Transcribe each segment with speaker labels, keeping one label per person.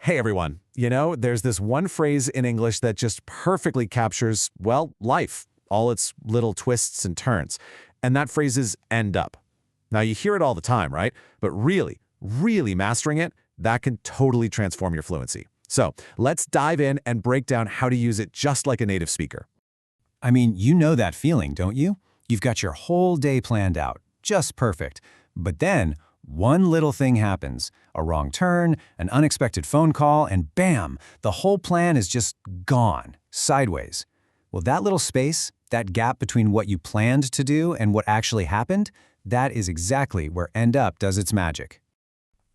Speaker 1: Hey everyone, there's this one phrase in English that just perfectly captures, well, life, all its little twists and turns. And that phrase is end up. Now you hear it all the time, right? But really mastering it, that can totally transform your fluency. So let's dive in and break down how to use it just like a native speaker.
Speaker 2: I mean, you know that feeling, don't you? You've got your whole day planned out, just perfect. But then, one little thing happens, a wrong turn, an unexpected phone call, and bam, the whole plan is just gone, sideways. Well, that little space, that gap between what you planned to do and what actually happened, that is exactly where End Up does its magic.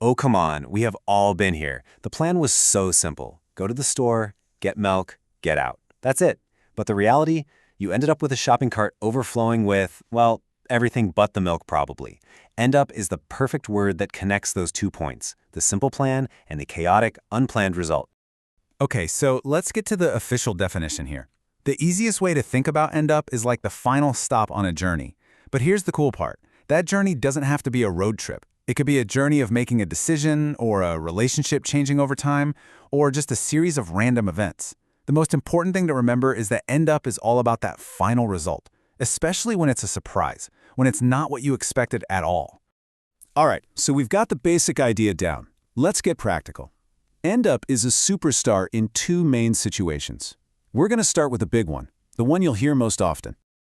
Speaker 3: Oh, come on, we have all been here. The plan was so simple. Go to the store, get milk, get out. That's it. But the reality? You ended up with a shopping cart overflowing with, well, everything but the milk probably. End up is the perfect word that connects those 2 points, the simple plan and the chaotic, unplanned result.
Speaker 2: Okay, so let's get to the official definition here. The easiest way to think about End Up is like the final stop on a journey. But here's the cool part. That journey doesn't have to be a road trip. It could be a journey of making a decision, or a relationship changing over time, or just a series of random events. The most important thing to remember is that End Up is all about that final result, especially when it's a surprise, when it's not what you expected at all.
Speaker 4: All right, so we've got the basic idea down. Let's get practical. End Up is a superstar in 2 main situations. We're going to start with the big one, the one you'll hear most often.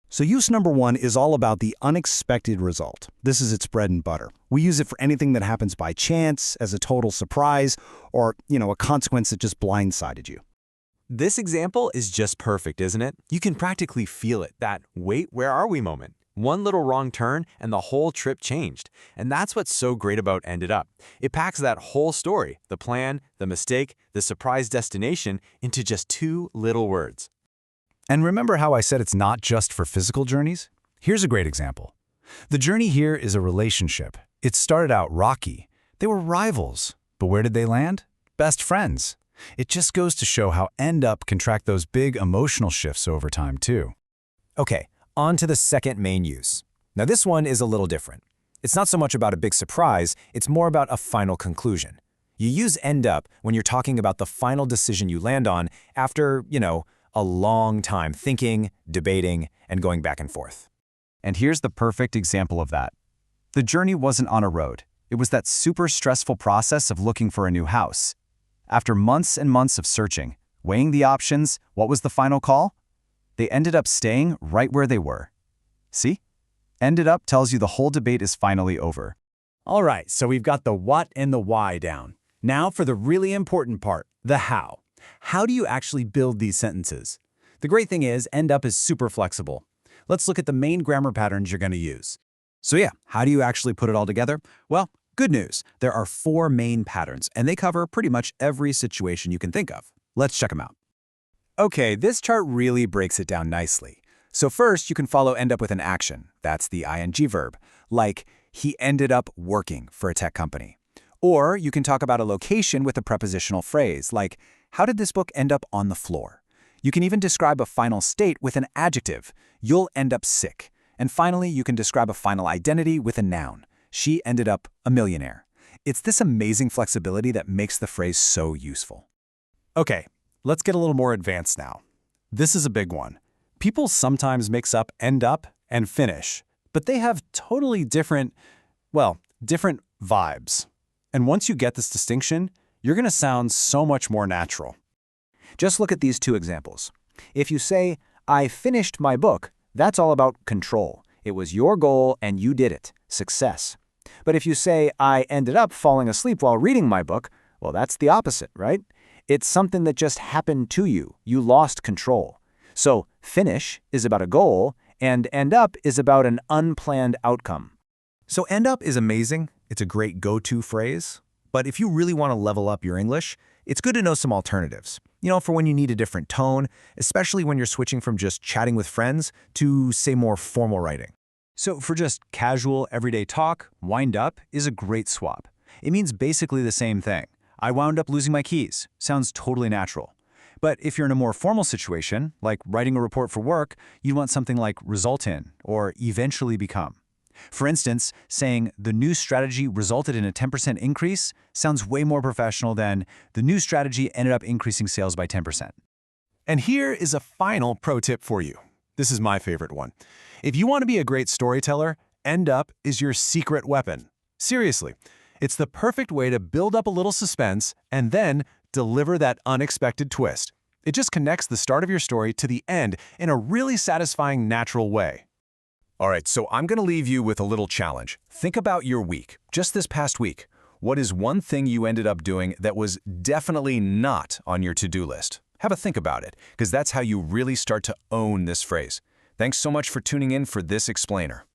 Speaker 5: So use number 1 is all about the unexpected result. This is its bread and butter. We use it for anything that happens by chance, as a total surprise, or, a consequence that just blindsided you.
Speaker 3: This example is just perfect, isn't it? You can practically feel it, that wait, where are we moment. One little wrong turn and the whole trip changed. And that's what's so great about Ended Up. It packs that whole story, the plan, the mistake, the surprise destination, into just 2 little words.
Speaker 2: And remember how I said it's not just for physical journeys? Here's a great example. The journey here is a relationship. It started out rocky. They were rivals. But where did they land? Best friends. It just goes to show how End Up can track those big emotional shifts over time, too.
Speaker 6: Okay, on to the second main use. Now this one is a little different. It's not so much about a big surprise, it's more about a final conclusion. You use End Up when you're talking about the final decision you land on after, a long time thinking, debating, and going back and forth.
Speaker 2: And here's the perfect example of that. The journey wasn't on a road. It was that super stressful process of looking for a new house. After months and months of searching, weighing the options, what was the final call? They ended up staying right where they were. See? Ended Up tells you the whole debate is finally over.
Speaker 1: All right, so we've got the what and the why down. Now for the really important part, the how. How do you actually build these sentences? The great thing is, End Up is super flexible. Let's look at the main grammar patterns you're going to use. So yeah, how do you actually put it all together? Well, good news. There are 4 main patterns, and they cover pretty much every situation you can think of. Let's check them out.
Speaker 6: Okay, this chart really breaks it down nicely. So first, you can follow End Up with an action. That's the ing verb. Like, he ended up working for a tech company. Or you can talk about a location with a prepositional phrase, like, how did this book end up on the floor? You can even describe a final state with an adjective. You'll end up sick. And finally, you can describe a final identity with a noun. She ended up a millionaire. It's this amazing flexibility that makes the phrase so useful.
Speaker 1: Okay, let's get a little more advanced now. This is a big one. People sometimes mix up end up and finish, but they have totally different vibes. And once you get this distinction, you're going to sound so much more natural.
Speaker 6: Just look at these 2 examples. If you say, I finished my book, that's all about control. It was your goal and you did it. Success. But if you say, I ended up falling asleep while reading my book, well, that's the opposite, right? It's something that just happened to you. You lost control. So finish is about a goal, and end up is about an unplanned outcome.
Speaker 2: So End Up is amazing. It's a great go-to phrase. But if you really want to level up your English, it's good to know some alternatives. For when you need a different tone, especially when you're switching from just chatting with friends to, say, more formal writing. So for just casual, everyday talk, wind up is a great swap. It means basically the same thing. I wound up losing my keys. Sounds totally natural. But if you're in a more formal situation, like writing a report for work, you'd want something like result in or eventually become.
Speaker 1: For instance, saying the new strategy resulted in a 10% increase sounds way more professional than the new strategy ended up increasing sales by 10%.
Speaker 7: And here is a final pro tip for you. This is my favorite one. If you want to be a great storyteller, end up is your secret weapon. Seriously, it's the perfect way to build up a little suspense and then deliver that unexpected twist. It just connects the start of your story to the end in a really satisfying, natural way.
Speaker 4: All right, so I'm going to leave you with a little challenge. Think about your week, just this past week. What is one thing you ended up doing that was definitely not on your to-do list? Have a think about it, because that's how you really start to own this phrase. Thanks so much for tuning in for this explainer.